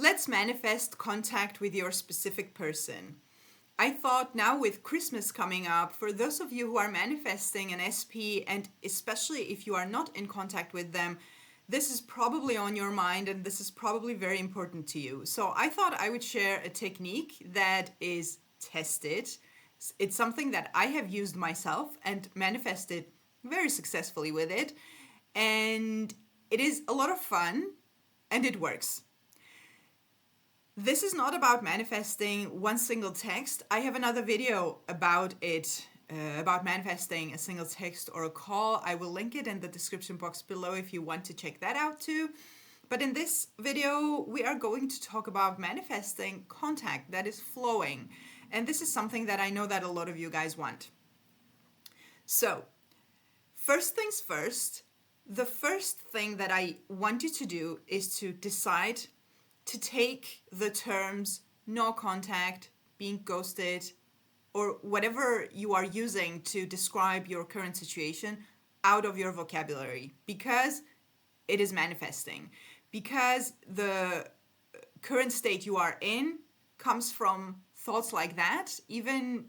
let's manifest contact with your specific person. I thought now with Christmas coming up, for those of you who are manifesting an SP, and especially if you are not in contact with them, this is probably on your mind and this is probably very important to you. So I thought I would share a technique that is tested. It's something that I have used myself and manifested very successfully with it. And it is a lot of fun and it works. This is not about manifesting one single text. I have another video about it, about manifesting a single text or a call. I will link it in the description box below if you want to check that out too. But in this video, we are going to talk about manifesting contact that is flowing. And this is something that I know that a lot of you guys want. So, first things first, the first thing that I want you to do is to decide to take the terms no contact, being ghosted, or whatever you are using to describe your current situation out of your vocabulary, because it is manifesting. Because the current state you are in comes from thoughts like that, even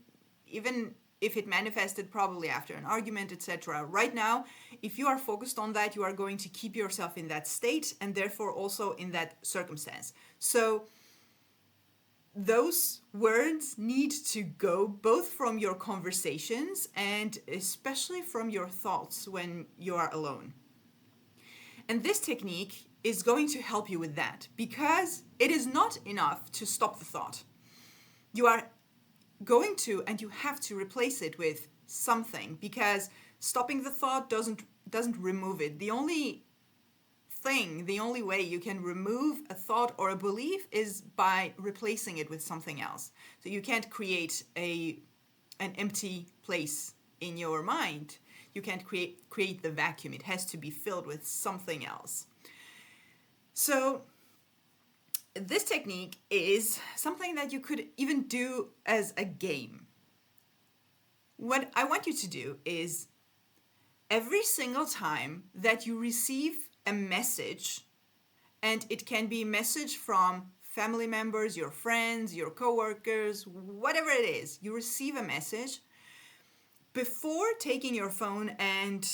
if it manifested probably after an argument, etc. Right now, if you are focused on that, you are going to keep yourself in that state and therefore also in that circumstance. So those words need to go both from your conversations and especially from your thoughts when you are alone. And this technique is going to help you with that, because it is not enough to stop the thought. You are going to, and you have to replace it with something, because stopping the thought doesn't remove it. The only way you can remove a thought or a belief is by replacing it with something else. So you can't create an empty place in your mind. You can't create the vacuum. It has to be filled with something else. So this technique is something that you could even do as a game. What I want you to do is every single time that you receive a message, and it can be a message from family members, your friends, your coworkers, whatever it is, you receive a message, before taking your phone and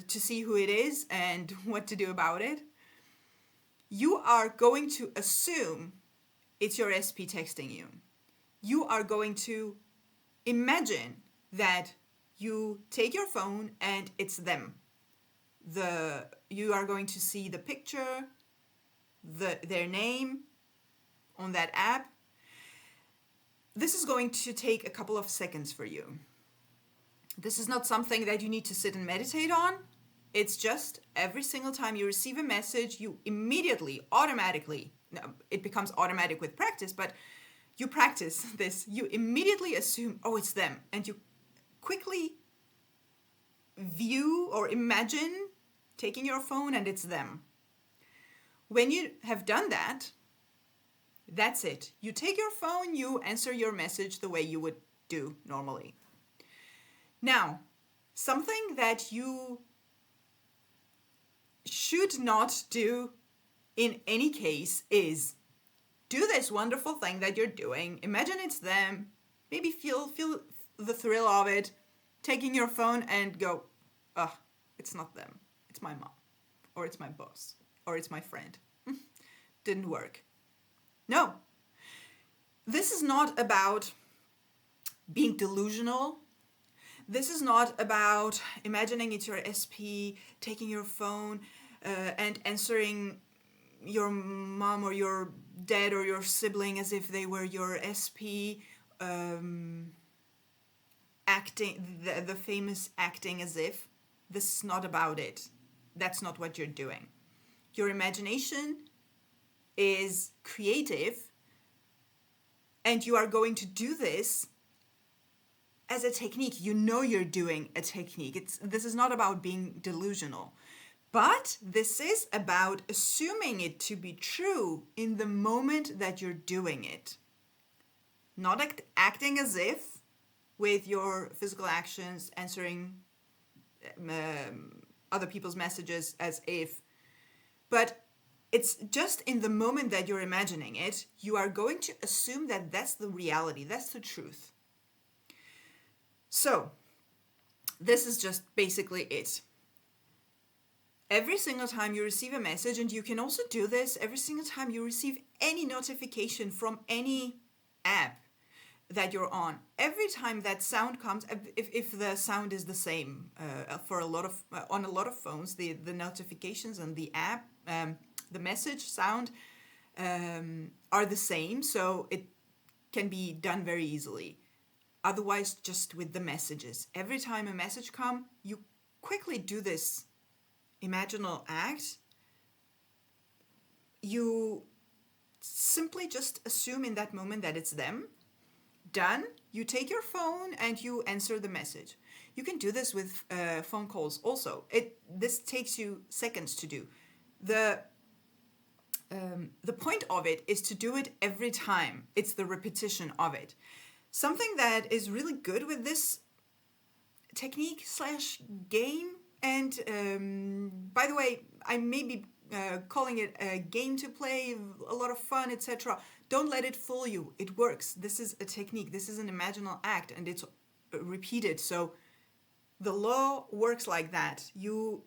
to see who it is and what to do about it, you are going to assume it's your SP texting you. You are going to imagine that you take your phone and it's them. You are going to see the picture, their name on that app. This is going to take a couple of seconds for you. This is not something that you need to sit and meditate on. It's just every single time you receive a message, you immediately, automatically, it becomes automatic with practice, but you practice this, you immediately assume, oh, it's them. And you quickly view or imagine taking your phone and it's them. When you have done that, that's it. You take your phone, you answer your message the way you would do normally. Now, something that you should not do in any case is do this wonderful thing that you're doing. Imagine it's them. Maybe feel the thrill of it. Taking your phone and go, it's not them. It's my mom. Or it's my boss. Or it's my friend. Didn't work. No. This is not about being delusional. This is not about imagining it's your SP, taking your phone and answering your mom or your dad or your sibling as if they were your SP, acting, the famous acting as if. This is not about it. That's not what you're doing. Your imagination is creative, and you are going to do this as a technique. You know you're doing a technique. This is not about being delusional, but this is about assuming it to be true in the moment that you're doing it. Not acting as if with your physical actions, answering other people's messages as if, but It's just in the moment that you're imagining it, you are going to assume that that's the reality, that's the truth. So, this is just basically it. Every single time you receive a message, and you can also do this every single time you receive any notification from any app that you're on, every time that sound comes, if the sound is the same for a lot of on a lot of phones, the notifications and the app, the message sound are the same, so it can be done very easily. Otherwise, just with the messages, every time a message comes, you quickly do this imaginal act. You simply just assume in that moment that it's them. Done. You take your phone and you answer the message. You can do this with phone calls also. This takes you seconds to do. The point of it is to do it every time. It's the repetition of it. Something that is really good with this technique slash game, and by the way, I may be calling it a game to play, a lot of fun, etc. Don't let it fool you. It works. This is a technique. This is an imaginal act, and it's repeated. So the law works like that. You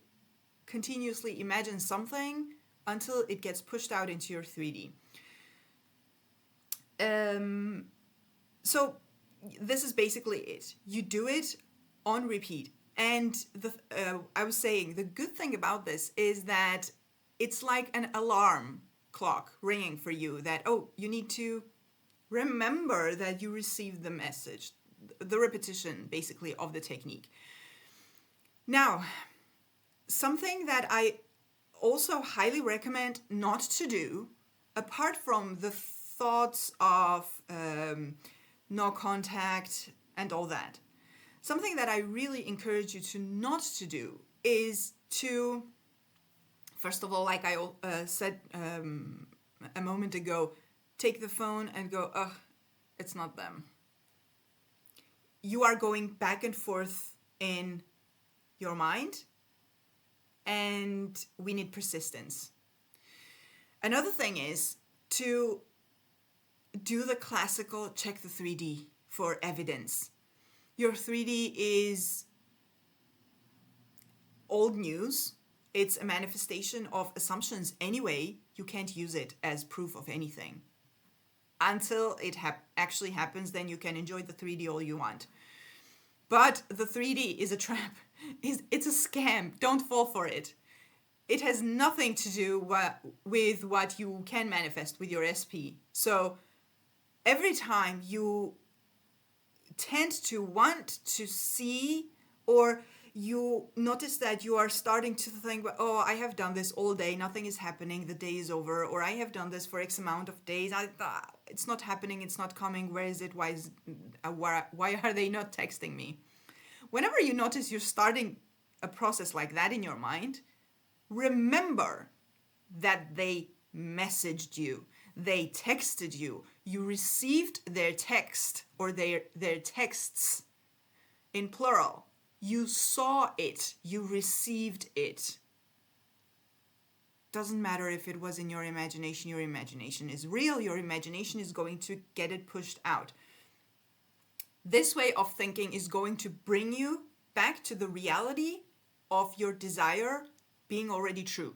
continuously imagine something until it gets pushed out into your 3D. So this is basically it. You do it on repeat. And I was saying, the good thing about this is that it's like an alarm clock ringing for you that, oh, you need to remember that you received the message, the repetition basically of the technique. Now, something that I also highly recommend not to do, apart from the thoughts of no contact and all that, something that I really encourage you to not to do is to, first of all, like I said a moment ago, take the phone and go, ugh, it's not them. You are going back and forth in your mind, and we need persistence. Another thing is to do the classical check the 3D for evidence. Your 3D is old news. It's a manifestation of assumptions anyway. You can't use it as proof of anything. Until it actually happens, then you can enjoy the 3D all you want. But the 3D is a trap. It's a scam. Don't fall for it. It has nothing to do with what you can manifest with your SP. So every time you tend to want to see, or you notice that you are starting to think, oh, I have done this all day, nothing is happening, the day is over, or I have done this for X amount of days, it's not happening, it's not coming, where is it, why are they not texting me? Whenever you notice you're starting a process like that in your mind, remember that they messaged you, they texted you, you received their text or their texts in plural. You saw it, you received it. Doesn't matter if it was in your imagination is real, your imagination is going to get it pushed out. This way of thinking is going to bring you back to the reality of your desire being already true.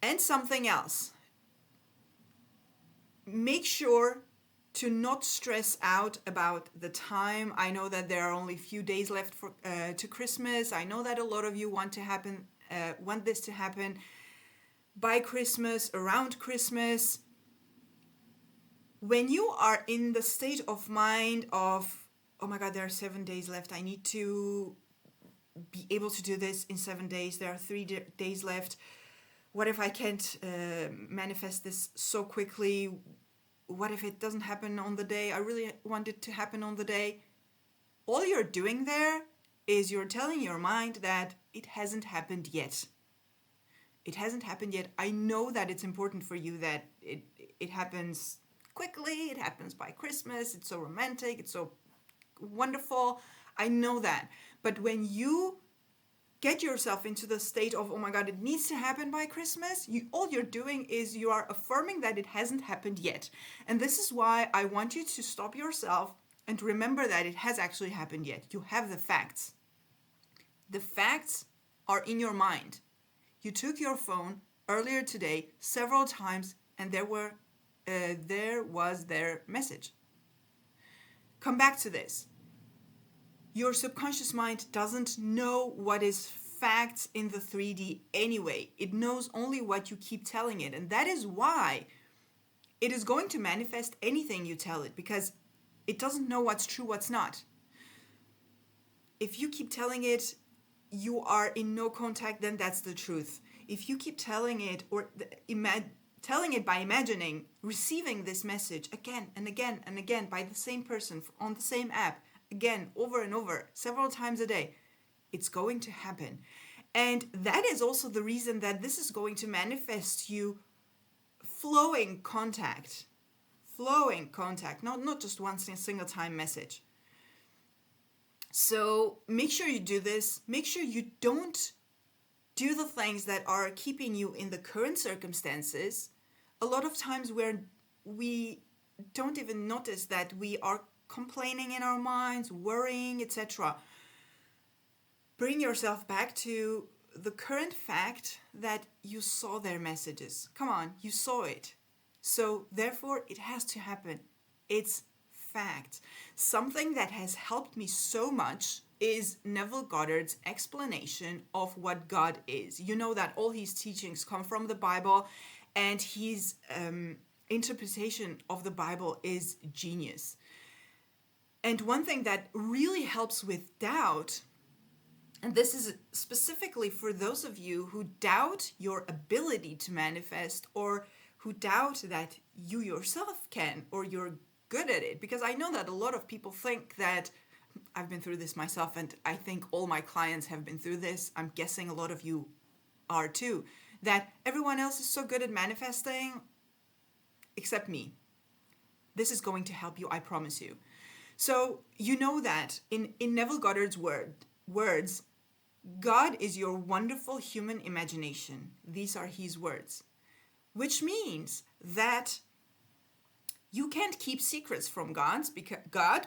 And something else. Make sure to not stress out about the time. I know that there are only a few days left to Christmas. I know that a lot of you want this to happen by Christmas, around Christmas. When you are in the state of mind of, oh my God, there are 7 days left. I need to be able to do this in 7 days. There are 3 days left. What if I can't manifest this so quickly? What if it doesn't happen on the day? I really want it to happen on the day. All you're doing there is you're telling your mind that it hasn't happened yet. It hasn't happened yet. I know that it's important for you that it happens quickly. It happens by Christmas. It's so romantic. It's so wonderful. I know that. But when you get yourself into the state of, oh my God, it needs to happen by Christmas, all you're doing is you are affirming that it hasn't happened yet. And this is why I want you to stop yourself and remember that it has actually happened yet. You have the facts. The facts are in your mind. You took your phone earlier today several times and there was their message. Come back to this. Your subconscious mind doesn't know what is facts in the 3D anyway. It knows only what you keep telling it. And that is why it is going to manifest anything you tell it, because it doesn't know what's true, what's not. If you keep telling it you are in no contact, then that's the truth. If you keep telling it or telling it by imagining receiving this message again and again and again by the same person on the same app, again, over and over, several times a day, it's going to happen. And that is also the reason that this is going to manifest you flowing contact, not just one single time message. So make sure you do this. Make sure you don't do the things that are keeping you in the current circumstances. A lot of times where we don't even notice that we are complaining in our minds, worrying, etc. Bring yourself back to the current fact that you saw their messages. Come on, you saw it. So therefore, it has to happen. It's fact. Something that has helped me so much is Neville Goddard's explanation of what God is. You know that all his teachings come from the Bible, and his interpretation of the Bible is genius. And one thing that really helps with doubt, and this is specifically for those of you who doubt your ability to manifest, or who doubt that you yourself can, or you're good at it, because I know that a lot of people think that, I've been through this myself, and I think all my clients have been through this, I'm guessing a lot of you are too, that everyone else is so good at manifesting except me. This is going to help you, I promise you. So you know that in Neville Goddard's words, God is your wonderful human imagination. These are his words, which means that you can't keep secrets from God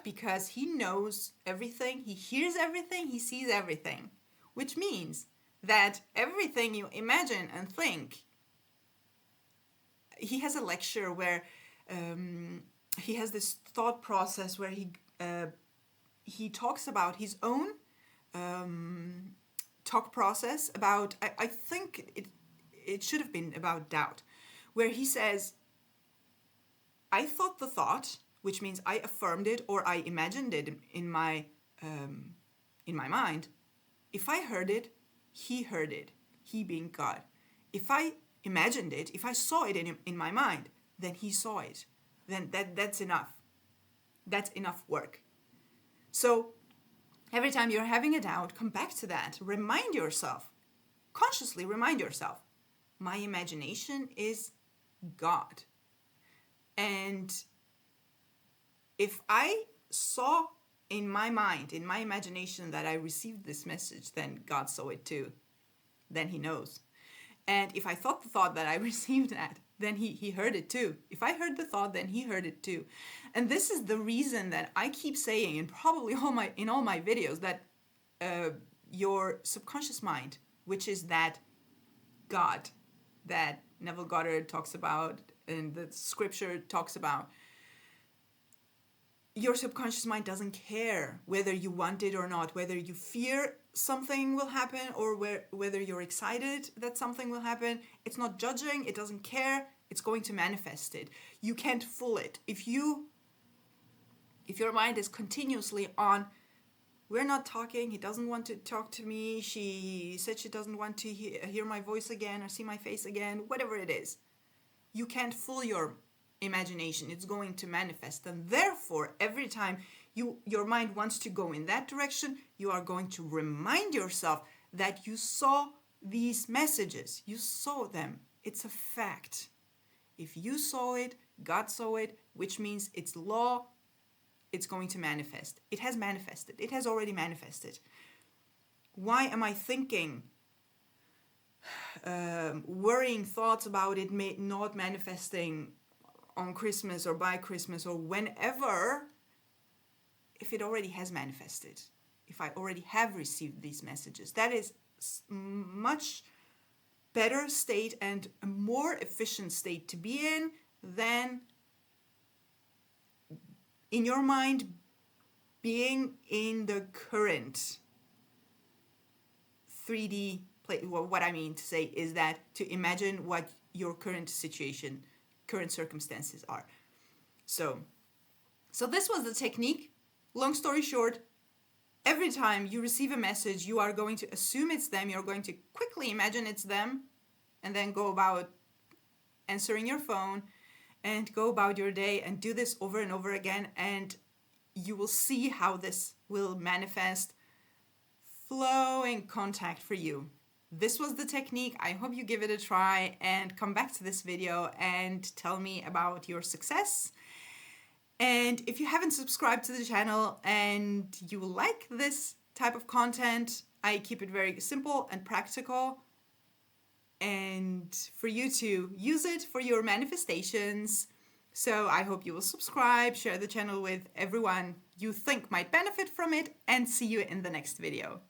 because he knows everything, he hears everything, he sees everything, which means that everything you imagine and think, he has a lecture where he has this thought process where he talks about his own talk process about, I think it should have been about doubt, where he says, I thought the thought, which means I affirmed it or I imagined it in my mind. If I heard it, he being God. If I imagined it, if I saw it in my mind, then he saw it. Then that's enough. That's enough work. So every time you're having a doubt, come back to that. Remind yourself, consciously remind yourself, my imagination is God. And if I saw in my mind, in my imagination, that I received this message, then God saw it too. Then he knows. And if I thought the thought that I received that, then he heard it too. If I heard the thought, then he heard it too. And this is the reason that I keep saying, and probably in all my videos, that your subconscious mind, which is that God that Neville Goddard talks about and the scripture talks about, your subconscious mind doesn't care whether you want it or not, whether you fear something will happen or whether you're excited that something will happen. It's not judging, it doesn't care, it's going to manifest it. You can't fool it. If your mind is continuously on, we're not talking, he doesn't want to talk to me, she said she doesn't want to hear my voice again or see my face again, whatever it is, you can't fool your imagination. It's going to manifest. And therefore, every time your mind wants to go in that direction, you are going to remind yourself that you saw these messages. You saw them. It's a fact. If you saw it, God saw it, which means it's law, it's going to manifest. It has manifested. It has already manifested. Why am I thinking worrying thoughts about it not manifesting on Christmas or by Christmas or whenever, if it already has manifested, if I already have received these messages? That is much better state and a more efficient state to be in than in your mind being in the current 3D play. Well, what I mean to say is that to imagine what your current situation, current circumstances are. So this was the technique. Long story short, every time you receive a message, you are going to assume it's them. You're going to quickly imagine it's them and then go about answering your phone and go about your day and do this over and over again. And you will see how this will manifest flowing contact for you. This was the technique. I hope you give it a try and come back to this video and tell me about your success. And if you haven't subscribed to the channel and you like this type of content, I keep it very simple and practical, and for you to use it for your manifestations. So I hope you will subscribe, share the channel with everyone you think might benefit from it, and see you in the next video.